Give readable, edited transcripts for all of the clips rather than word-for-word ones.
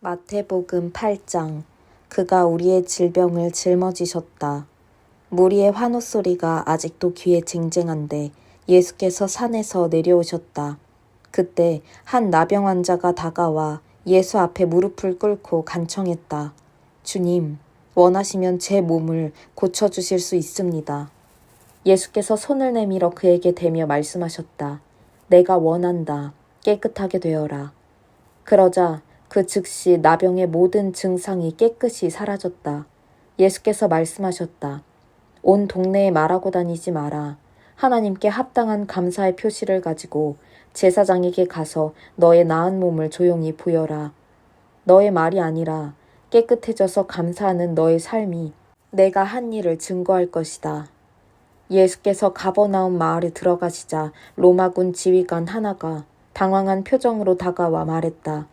마태복음 8장. 그가 우리의 질병을 짊어지셨다. 무리의 환호 소리가 아직도 귀에 쟁쟁한데 예수께서 산에서 내려오셨다. 그때 한 나병 환자가 다가와 예수 앞에 무릎을 꿇고 간청했다. 주님, 원하시면 제 몸을 고쳐주실 수 있습니다. 예수께서 손을 내밀어 그에게 대며 말씀하셨다. 내가 원한다. 깨끗하게 되어라. 그러자 그 즉시 나병의 모든 증상이 깨끗이 사라졌다. 예수께서 말씀하셨다. 온 동네에 말하고 다니지 마라. 하나님께 합당한 감사의 표시를 가지고 제사장에게 가서 너의 나은 몸을 조용히 보여라. 너의 말이 아니라 깨끗해져서 감사하는 너의 삶이 내가 한 일을 증거할 것이다. 예수께서 가버나움 마을에 들어가시자 로마군 지휘관 하나가 당황한 표정으로 다가와 말했다.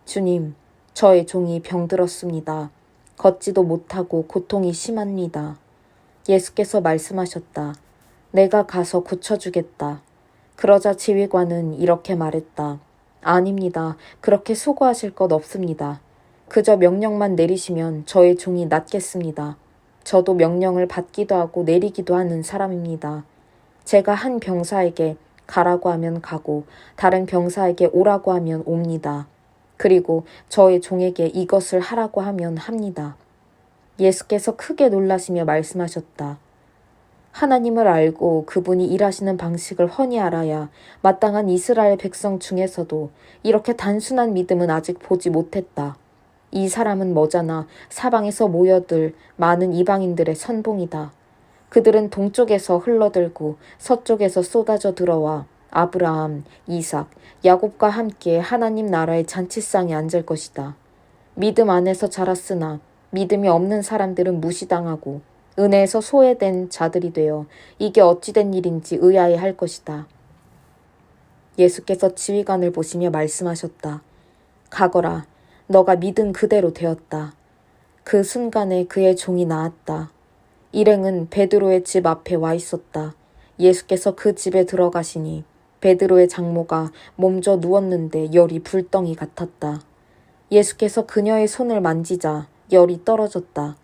주님, 저의 종이 병들었습니다. 걷지도 못하고 고통이 심합니다. 예수께서 말씀하셨다. 내가 가서 고쳐주겠다. 그러자 지휘관은 이렇게 말했다. 아닙니다. 그렇게 수고하실 것 없습니다. 그저 명령만 내리시면 저의 종이 낫겠습니다. 저도 명령을 받기도 하고 내리기도 하는 사람입니다. 제가 한 병사에게 가라고 하면 가고 다른 병사에게 오라고 하면 옵니다. 그리고 저의 종에게 이것을 하라고 하면 합니다. 예수께서 크게 놀라시며 말씀하셨다. 하나님을 알고 그분이 일하시는 방식을 훤히 알아야 마땅한 이스라엘 백성 중에서도 이렇게 단순한 믿음은 아직 보지 못했다. 이 사람은 머자나 사방에서 모여들 많은 이방인들의 선봉이다. 그들은 동쪽에서 흘러들고 서쪽에서 쏟아져 들어와 아브라함, 이삭, 야곱과 함께 하나님 나라의 잔치상에 앉을 것이다. 믿음 안에서 자랐으나 믿음이 없는 사람들은 무시당하고 은혜에서 소외된 자들이 되어 이게 어찌된 일인지 의아해할 것이다. 예수께서 지휘관을 보시며 말씀하셨다. 가거라. 너가 믿은 그대로 되었다. 그 순간에 그의 종이 나았다. 일행은 베드로의 집 앞에 와 있었다. 예수께서 그 집에 들어가시니 베드로의 장모가 몸져 누웠는데 열이 불덩이 같았다. 예수께서 그녀의 손을 만지자 열이 떨어졌다.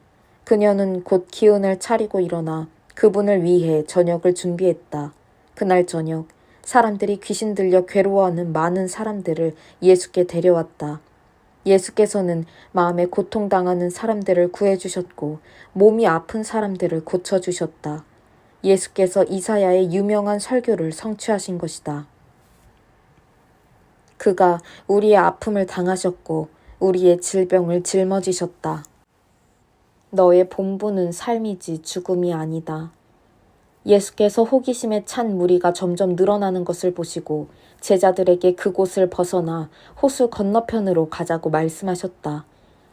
그녀는 곧 기운을 차리고 일어나 그분을 위해 저녁을 준비했다. 그날 저녁 사람들이 귀신 들려 괴로워하는 많은 사람들을 예수께 데려왔다. 예수께서는 마음에 고통당하는 사람들을 구해주셨고 몸이 아픈 사람들을 고쳐주셨다. 예수께서 이사야의 유명한 설교를 성취하신 것이다. 그가 우리의 아픔을 당하셨고 우리의 질병을 짊어지셨다. 너의 본분은 삶이지 죽음이 아니다. 예수께서 호기심에 찬 무리가 점점 늘어나는 것을 보시고 제자들에게 그곳을 벗어나 호수 건너편으로 가자고 말씀하셨다.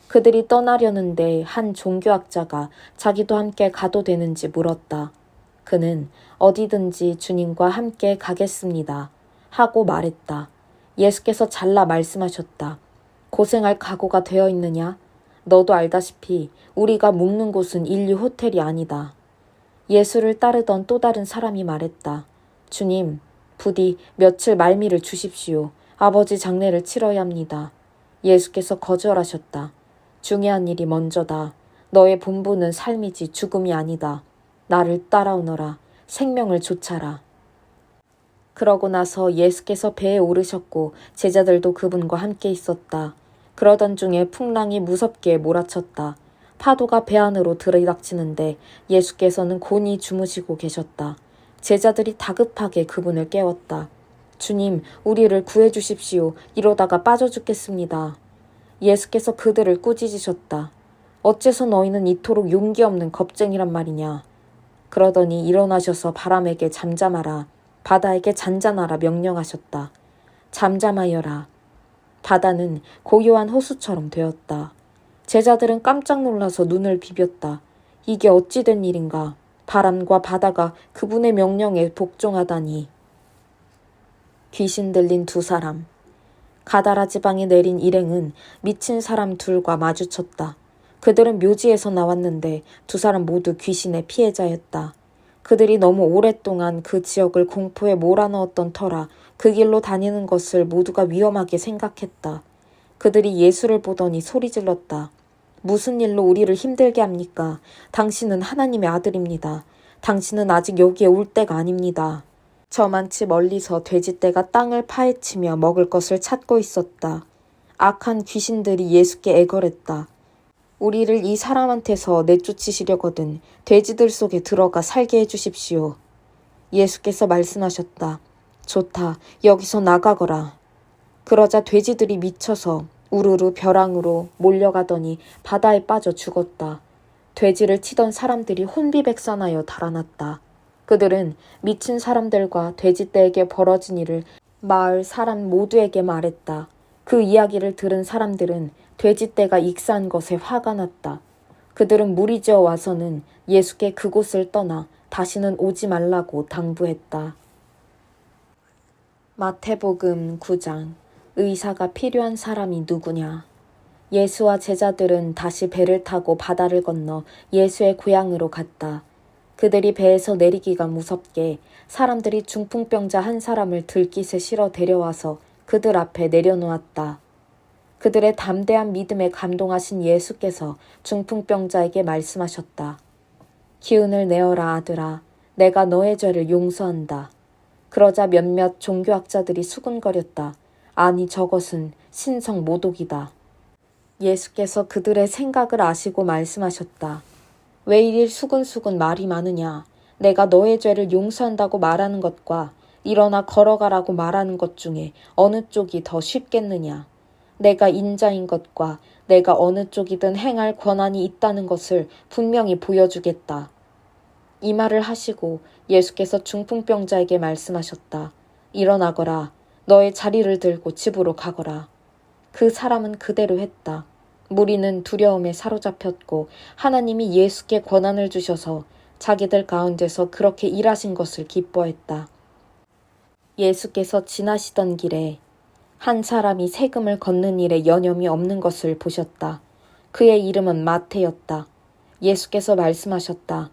그들이 떠나려는데 한 종교학자가 자기도 함께 가도 되는지 물었다. 그는 어디든지 주님과 함께 가겠습니다. 하고 말했다. 예수께서 잘라 말씀하셨다. 고생할 각오가 되어 있느냐? 너도 알다시피 우리가 묵는 곳은 인류 호텔이 아니다. 예수를 따르던 또 다른 사람이 말했다. 주님, 부디 며칠 말미를 주십시오. 아버지 장례를 치러야 합니다. 예수께서 거절하셨다. 중요한 일이 먼저다. 너의 본분은 삶이지 죽음이 아니다. 나를 따라오너라. 생명을 좇아라. 그러고 나서 예수께서 배에 오르셨고 제자들도 그분과 함께 있었다. 그러던 중에 풍랑이 무섭게 몰아쳤다. 파도가 배 안으로 들이닥치는데 예수께서는 곤히 주무시고 계셨다. 제자들이 다급하게 그분을 깨웠다. 주님, 우리를 구해주십시오. 이러다가 빠져 죽겠습니다. 예수께서 그들을 꾸짖으셨다. 어째서 너희는 이토록 용기 없는 겁쟁이란 말이냐. 그러더니 일어나셔서 바람에게 잠잠하라. 바다에게 잔잔하라 명령하셨다. 잠잠하여라. 바다는 고요한 호수처럼 되었다. 제자들은 깜짝 놀라서 눈을 비볐다. 이게 어찌 된 일인가. 바람과 바다가 그분의 명령에 복종하다니. 귀신 들린 두 사람. 가다라 지방에 내린 일행은 미친 사람 둘과 마주쳤다. 그들은 묘지에서 나왔는데 두 사람 모두 귀신의 피해자였다. 그들이 너무 오랫동안 그 지역을 공포에 몰아넣었던 터라 그 길로 다니는 것을 모두가 위험하게 생각했다. 그들이 예수를 보더니 소리질렀다. 무슨 일로 우리를 힘들게 합니까? 당신은 하나님의 아들입니다. 당신은 아직 여기에 올 때가 아닙니다. 저만치 멀리서 돼지떼가 땅을 파헤치며 먹을 것을 찾고 있었다. 악한 귀신들이 예수께 애걸했다. 우리를 이 사람한테서 내쫓으시려거든 돼지들 속에 들어가 살게 해주십시오. 예수께서 말씀하셨다. 좋다. 여기서 나가거라. 그러자 돼지들이 미쳐서 우르르 벼랑으로 몰려가더니 바다에 빠져 죽었다. 돼지를 치던 사람들이 혼비백산하여 달아났다. 그들은 미친 사람들과 돼지떼에게 벌어진 일을 마을 사람 모두에게 말했다. 그 이야기를 들은 사람들은 돼지떼가 익사한 것에 화가 났다. 그들은 무리지어 와서는 예수께 그곳을 떠나 다시는 오지 말라고 당부했다. 마태복음 9장. 의사가 필요한 사람이 누구냐? 예수와 제자들은 다시 배를 타고 바다를 건너 예수의 고향으로 갔다. 그들이 배에서 내리기가 무섭게 사람들이 중풍병자 한 사람을 들깃에 실어 데려와서 그들 앞에 내려놓았다. 그들의 담대한 믿음에 감동하신 예수께서 중풍병자에게 말씀하셨다. 기운을 내어라 아들아, 내가 너의 죄를 용서한다. 그러자 몇몇 종교학자들이 수군거렸다. 아니 저것은 신성 모독이다. 예수께서 그들의 생각을 아시고 말씀하셨다. 왜 이리 수근수근 말이 많으냐. 내가 너의 죄를 용서한다고 말하는 것과 일어나 걸어가라고 말하는 것 중에 어느 쪽이 더 쉽겠느냐. 내가 인자인 것과 내가 어느 쪽이든 행할 권한이 있다는 것을 분명히 보여주겠다. 이 말을 하시고 예수께서 중풍병자에게 말씀하셨다. 일어나거라. 너의 자리를 들고 집으로 가거라. 그 사람은 그대로 했다. 무리는 두려움에 사로잡혔고 하나님이 예수께 권한을 주셔서 자기들 가운데서 그렇게 일하신 것을 기뻐했다. 예수께서 지나시던 길에 한 사람이 세금을 걷는 일에 여념이 없는 것을 보셨다. 그의 이름은 마태였다. 예수께서 말씀하셨다.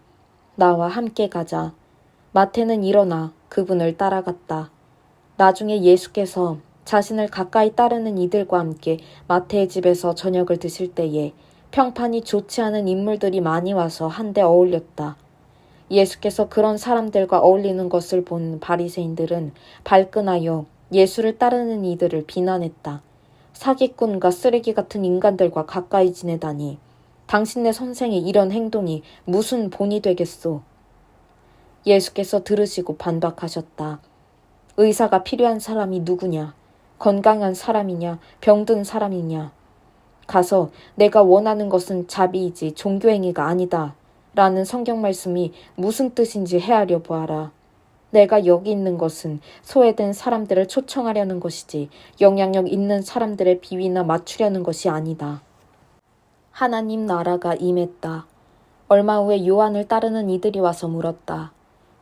나와 함께 가자. 마태는 일어나 그분을 따라갔다. 나중에 예수께서 자신을 가까이 따르는 이들과 함께 마태의 집에서 저녁을 드실 때에 평판이 좋지 않은 인물들이 많이 와서 한데 어울렸다. 예수께서 그런 사람들과 어울리는 것을 본 바리새인들은 발끈하여 예수를 따르는 이들을 비난했다. 사기꾼과 쓰레기 같은 인간들과 가까이 지내다니 당신네 선생의 이런 행동이 무슨 본이 되겠소. 예수께서 들으시고 반박하셨다. 의사가 필요한 사람이 누구냐? 건강한 사람이냐? 병든 사람이냐? 가서 내가 원하는 것은 자비이지 종교행위가 아니다. 라는 성경 말씀이 무슨 뜻인지 헤아려 보아라. 내가 여기 있는 것은 소외된 사람들을 초청하려는 것이지 영향력 있는 사람들의 비위나 맞추려는 것이 아니다. 하나님 나라가 임했다. 얼마 후에 요한을 따르는 이들이 와서 물었다.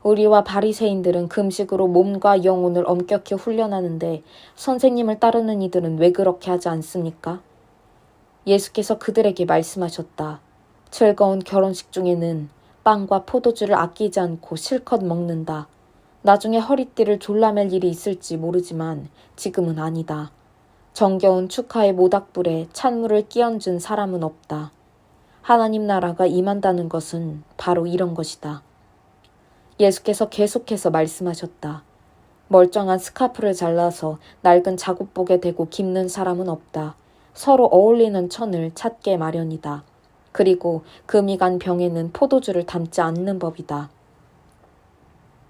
우리와 바리새인들은 금식으로 몸과 영혼을 엄격히 훈련하는데 선생님을 따르는 이들은 왜 그렇게 하지 않습니까? 예수께서 그들에게 말씀하셨다. 즐거운 결혼식 중에는 빵과 포도주를 아끼지 않고 실컷 먹는다. 나중에 허리띠를 졸라맬 일이 있을지 모르지만 지금은 아니다. 정겨운 축하의 모닥불에 찬물을 끼얹은 사람은 없다. 하나님 나라가 임한다는 것은 바로 이런 것이다. 예수께서 계속해서 말씀하셨다. 멀쩡한 스카프를 잘라서 낡은 작업복에 대고 깁는 사람은 없다. 서로 어울리는 천을 찾게 마련이다. 그리고 금이 간 병에는 포도주를 담지 않는 법이다.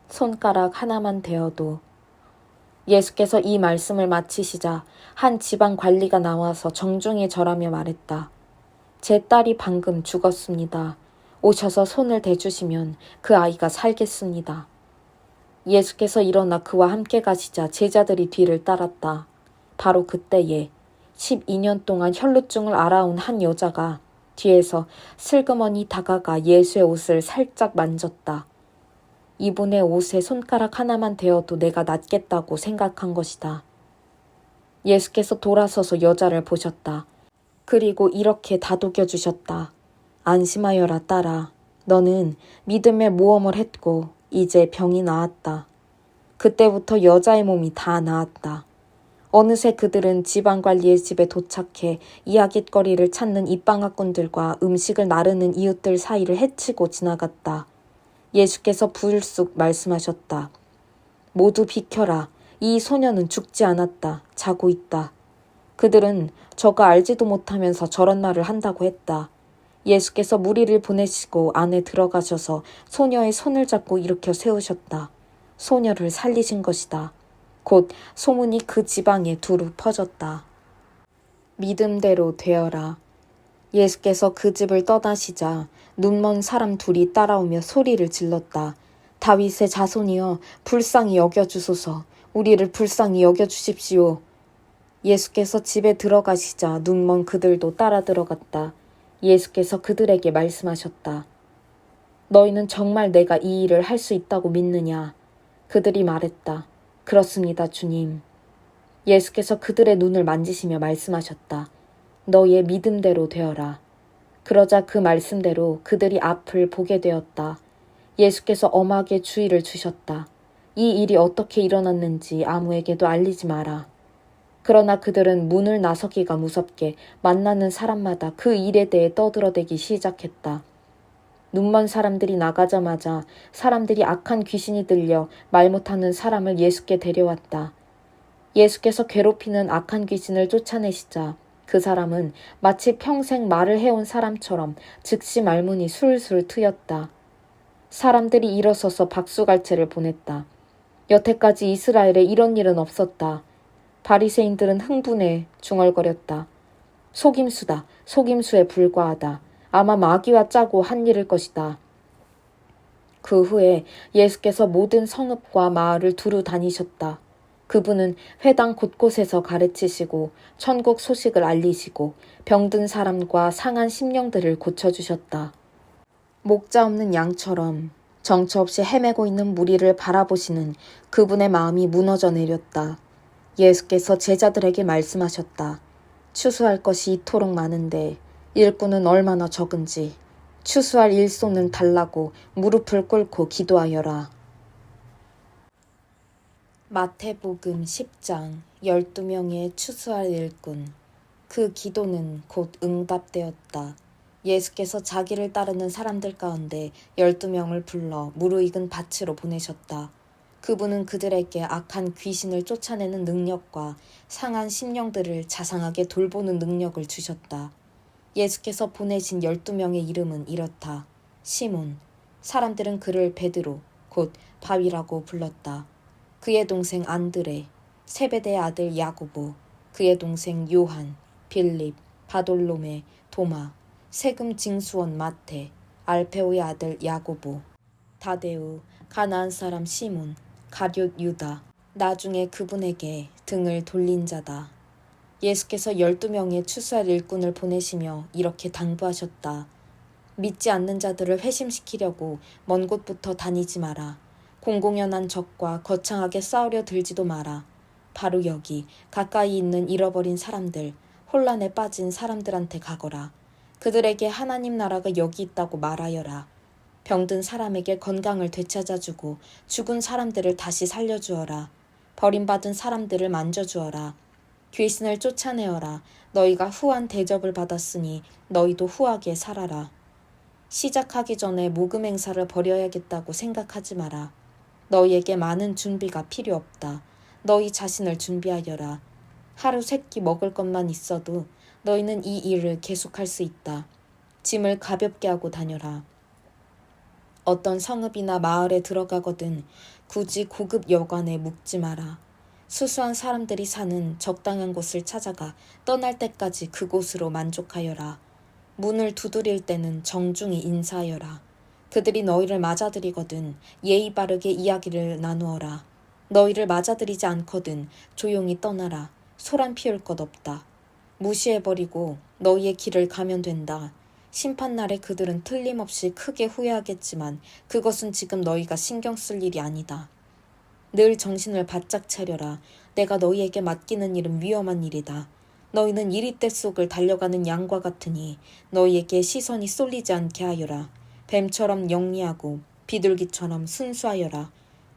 손가락 하나만 대어도. 예수께서 이 말씀을 마치시자 한 지방 관리가 나와서 정중히 절하며 말했다. 제 딸이 방금 죽었습니다. 오셔서 손을 대주시면 그 아이가 살겠습니다. 예수께서 일어나 그와 함께 가시자 제자들이 뒤를 따랐다. 바로 그때에 12년 동안 혈루증을 앓아온 한 여자가 뒤에서 슬그머니 다가가 예수의 옷을 살짝 만졌다. 이분의 옷에 손가락 하나만 대어도 내가 낫겠다고 생각한 것이다. 예수께서 돌아서서 여자를 보셨다. 그리고 이렇게 다독여 주셨다. 안심하여라 딸아. 너는 믿음의 모험을 했고 이제 병이 나았다. 그때부터 여자의 몸이 다 나았다. 어느새 그들은 지방관리의 집에 도착해 이야깃거리를 찾는 입방아꾼들과 음식을 나르는 이웃들 사이를 헤치고 지나갔다. 예수께서 불쑥 말씀하셨다. 모두 비켜라. 이 소녀는 죽지 않았다. 자고 있다. 그들은 저가 알지도 못하면서 저런 말을 한다고 했다. 예수께서 무리를 보내시고 안에 들어가셔서 소녀의 손을 잡고 일으켜 세우셨다. 소녀를 살리신 것이다. 곧 소문이 그 지방에 두루 퍼졌다. 믿음대로 되어라. 예수께서 그 집을 떠나시자 눈먼 사람 둘이 따라오며 소리를 질렀다. 다윗의 자손이여 불쌍히 여겨주소서. 우리를 불쌍히 여겨주십시오. 예수께서 집에 들어가시자 눈먼 그들도 따라 들어갔다. 예수께서 그들에게 말씀하셨다. 너희는 정말 내가 이 일을 할 수 있다고 믿느냐? 그들이 말했다. 그렇습니다, 주님. 예수께서 그들의 눈을 만지시며 말씀하셨다. 너희의 믿음대로 되어라. 그러자 그 말씀대로 그들이 앞을 보게 되었다. 예수께서 엄하게 주의를 주셨다. 이 일이 어떻게 일어났는지 아무에게도 알리지 마라. 그러나 그들은 문을 나서기가 무섭게 만나는 사람마다 그 일에 대해 떠들어대기 시작했다. 눈먼 사람들이 나가자마자 사람들이 악한 귀신이 들려 말 못하는 사람을 예수께 데려왔다. 예수께서 괴롭히는 악한 귀신을 쫓아내시자 그 사람은 마치 평생 말을 해온 사람처럼 즉시 말문이 술술 트였다. 사람들이 일어서서 박수갈채를 보냈다. 여태까지 이스라엘에 이런 일은 없었다. 바리새인들은 흥분해 중얼거렸다. 속임수다. 속임수에 불과하다. 아마 마귀와 짜고 한 일일 것이다. 그 후에 예수께서 모든 성읍과 마을을 두루 다니셨다. 그분은 회당 곳곳에서 가르치시고 천국 소식을 알리시고 병든 사람과 상한 심령들을 고쳐주셨다. 목자 없는 양처럼 정처 없이 헤매고 있는 무리를 바라보시는 그분의 마음이 무너져 내렸다. 예수께서 제자들에게 말씀하셨다. 추수할 것이 이토록 많은데 일꾼은 얼마나 적은지 추수할 일손은 달라고 무릎을 꿇고 기도하여라. 마태복음 10장 12명의 추수할 일꾼. 그 기도는 곧 응답되었다. 예수께서 자기를 따르는 사람들 가운데 12명을 불러 무르익은 밭으로 보내셨다. 그분은 그들에게 악한 귀신을 쫓아내는 능력과 상한 심령들을 자상하게 돌보는 능력을 주셨다. 예수께서 보내신 12명의 이름은 이렇다. 시몬, 사람들은 그를 베드로, 곧 바위라고 불렀다. 그의 동생 안드레, 세베대의 아들 야고보, 그의 동생 요한, 빌립, 바돌로메, 도마, 세금 징수원 마태, 알페오의 아들 야고보, 다데우, 가나안 사람 시몬, 가룟 유다, 나중에 그분에게 등을 돌린 자다. 예수께서 12명의 추수할 일꾼을 보내시며 이렇게 당부하셨다. 믿지 않는 자들을 회심시키려고 먼 곳부터 다니지 마라. 공공연한 적과 거창하게 싸우려 들지도 마라. 바로 여기 가까이 있는 잃어버린 사람들, 혼란에 빠진 사람들한테 가거라. 그들에게 하나님 나라가 여기 있다고 말하여라. 병든 사람에게 건강을 되찾아주고 죽은 사람들을 다시 살려주어라. 버림받은 사람들을 만져주어라. 귀신을 쫓아내어라. 너희가 후한 대접을 받았으니 너희도 후하게 살아라. 시작하기 전에 모금 행사를 벌여야겠다고 생각하지 마라. 너희에게 많은 준비가 필요 없다. 너희 자신을 준비하여라. 하루 세 끼 먹을 것만 있어도 너희는 이 일을 계속할 수 있다. 짐을 가볍게 하고 다녀라. 어떤 성읍이나 마을에 들어가거든 굳이 고급 여관에 묵지 마라. 수수한 사람들이 사는 적당한 곳을 찾아가 떠날 때까지 그곳으로 만족하여라. 문을 두드릴 때는 정중히 인사하여라. 그들이 너희를 맞아들이거든 예의 바르게 이야기를 나누어라. 너희를 맞아들이지 않거든 조용히 떠나라. 소란 피울 것 없다. 무시해버리고 너희의 길을 가면 된다. 심판날에 그들은 틀림없이 크게 후회하겠지만 그것은 지금 너희가 신경 쓸 일이 아니다. 늘 정신을 바짝 차려라. 내가 너희에게 맡기는 일은 위험한 일이다. 너희는 이리떼 속을 달려가는 양과 같으니 너희에게 시선이 쏠리지 않게 하여라. 뱀처럼 영리하고 비둘기처럼 순수하여라.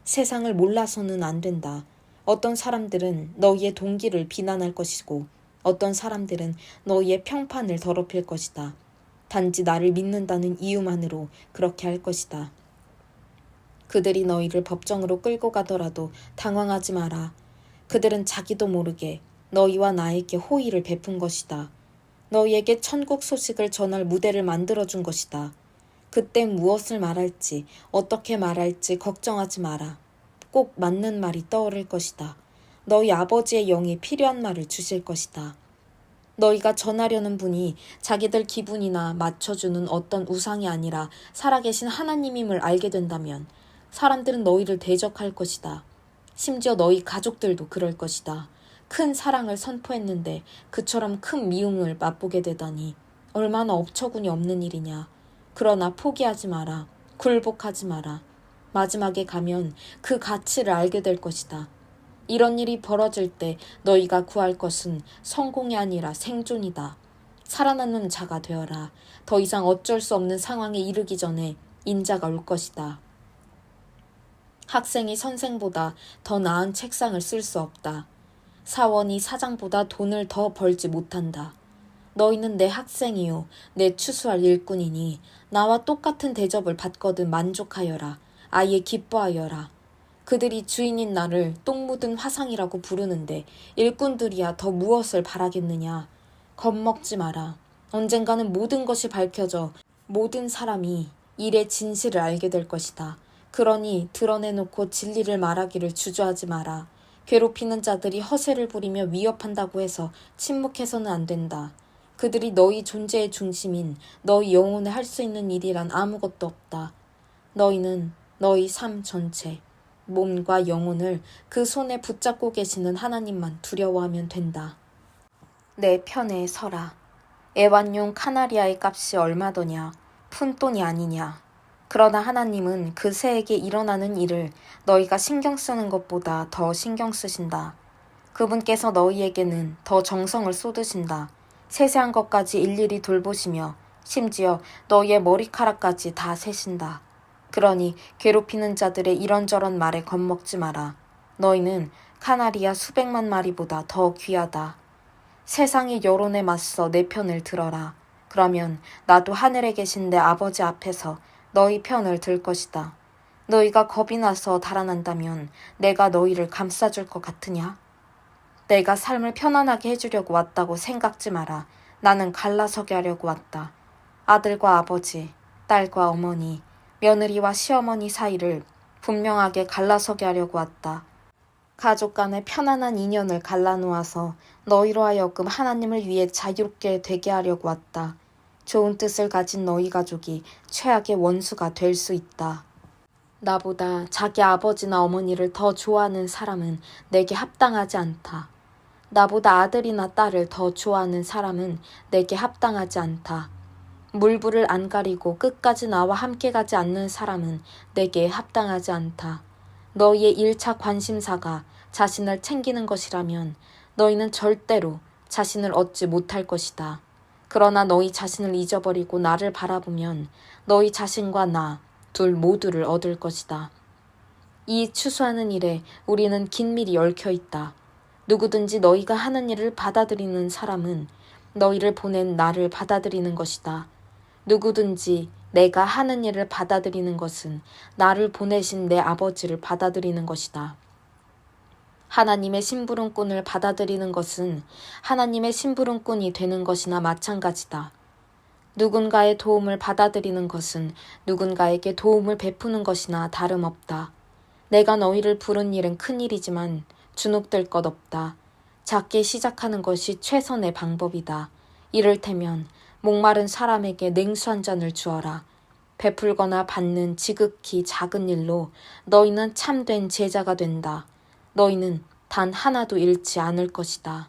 세상을 몰라서는 안 된다. 어떤 사람들은 너희의 동기를 비난할 것이고 어떤 사람들은 너희의 평판을 더럽힐 것이다. 단지 나를 믿는다는 이유만으로 그렇게 할 것이다. 그들이 너희를 법정으로 끌고 가더라도 당황하지 마라. 그들은 자기도 모르게 너희와 나에게 호의를 베푼 것이다. 너희에게 천국 소식을 전할 무대를 만들어준 것이다. 그때 무엇을 말할지 어떻게 말할지 걱정하지 마라. 꼭 맞는 말이 떠오를 것이다. 너희 아버지의 영이 필요한 말을 주실 것이다. 너희가 전하려는 분이 자기들 기분이나 맞춰주는 어떤 우상이 아니라 살아계신 하나님임을 알게 된다면 사람들은 너희를 대적할 것이다. 심지어 너희 가족들도 그럴 것이다. 큰 사랑을 선포했는데 그처럼 큰 미움을 맛보게 되다니 얼마나 업처구니 없는 일이냐. 그러나 포기하지 마라. 굴복하지 마라. 마지막에 가면 그 가치를 알게 될 것이다. 이런 일이 벌어질 때 너희가 구할 것은 성공이 아니라 생존이다. 살아남는 자가 되어라. 더 이상 어쩔 수 없는 상황에 이르기 전에 인자가 올 것이다. 학생이 선생보다 더 나은 책상을 쓸 수 없다. 사원이 사장보다 돈을 더 벌지 못한다. 너희는 내 학생이요 내 추수할 일꾼이니 나와 똑같은 대접을 받거든 만족하여라. 아예 기뻐하여라. 그들이 주인인 나를 똥 묻은 화상이라고 부르는데 일꾼들이야 더 무엇을 바라겠느냐. 겁먹지 마라. 언젠가는 모든 것이 밝혀져 모든 사람이 일의 진실을 알게 될 것이다. 그러니 드러내놓고 진리를 말하기를 주저하지 마라. 괴롭히는 자들이 허세를 부리며 위협한다고 해서 침묵해서는 안 된다. 그들이 너희 존재의 중심인 너희 영혼에 할 수 있는 일이란 아무것도 없다. 너희는 너희 삶 전체, 몸과 영혼을 그 손에 붙잡고 계시는 하나님만 두려워하면 된다. 내 편에 서라. 애완용 카나리아의 값이 얼마더냐. 푼돈이 아니냐. 그러나 하나님은 그 새에게 일어나는 일을 너희가 신경 쓰는 것보다 더 신경 쓰신다. 그분께서 너희에게는 더 정성을 쏟으신다. 세세한 것까지 일일이 돌보시며 심지어 너희의 머리카락까지 다 세신다. 그러니 괴롭히는 자들의 이런저런 말에 겁먹지 마라. 너희는 카나리아 수백만 마리보다 더 귀하다. 세상의 여론에 맞서 내 편을 들어라. 그러면 나도 하늘에 계신 내 아버지 앞에서 너희 편을 들 것이다. 너희가 겁이 나서 달아난다면 내가 너희를 감싸줄 것 같으냐? 내가 삶을 편안하게 해주려고 왔다고 생각지 마라. 나는 갈라서게 하려고 왔다. 아들과 아버지, 딸과 어머니, 며느리와 시어머니 사이를 분명하게 갈라서게 하려고 왔다. 가족 간의 편안한 인연을 갈라놓아서 너희로 하여금 하나님을 위해 자유롭게 되게 하려고 왔다. 좋은 뜻을 가진 너희 가족이 최악의 원수가 될 수 있다. 나보다 자기 아버지나 어머니를 더 좋아하는 사람은 내게 합당하지 않다. 나보다 아들이나 딸을 더 좋아하는 사람은 내게 합당하지 않다. 물불을 안 가리고 끝까지 나와 함께 가지 않는 사람은 내게 합당하지 않다. 너희의 1차 관심사가 자신을 챙기는 것이라면 너희는 절대로 자신을 얻지 못할 것이다. 그러나 너희 자신을 잊어버리고 나를 바라보면 너희 자신과 나 둘 모두를 얻을 것이다. 이 추수하는 일에 우리는 긴밀히 얽혀 있다. 누구든지 너희가 하는 일을 받아들이는 사람은 너희를 보낸 나를 받아들이는 것이다. 누구든지 내가 하는 일을 받아들이는 것은 나를 보내신 내 아버지를 받아들이는 것이다. 하나님의 심부름꾼을 받아들이는 것은 하나님의 심부름꾼이 되는 것이나 마찬가지다. 누군가의 도움을 받아들이는 것은 누군가에게 도움을 베푸는 것이나 다름없다. 내가 너희를 부른 일은 큰 일이지만 주눅들 것 없다. 작게 시작하는 것이 최선의 방법이다. 이를테면 목마른 사람에게 냉수 한 잔을 주어라. 베풀거나 받는 지극히 작은 일로 너희는 참된 제자가 된다. 너희는 단 하나도 잃지 않을 것이다.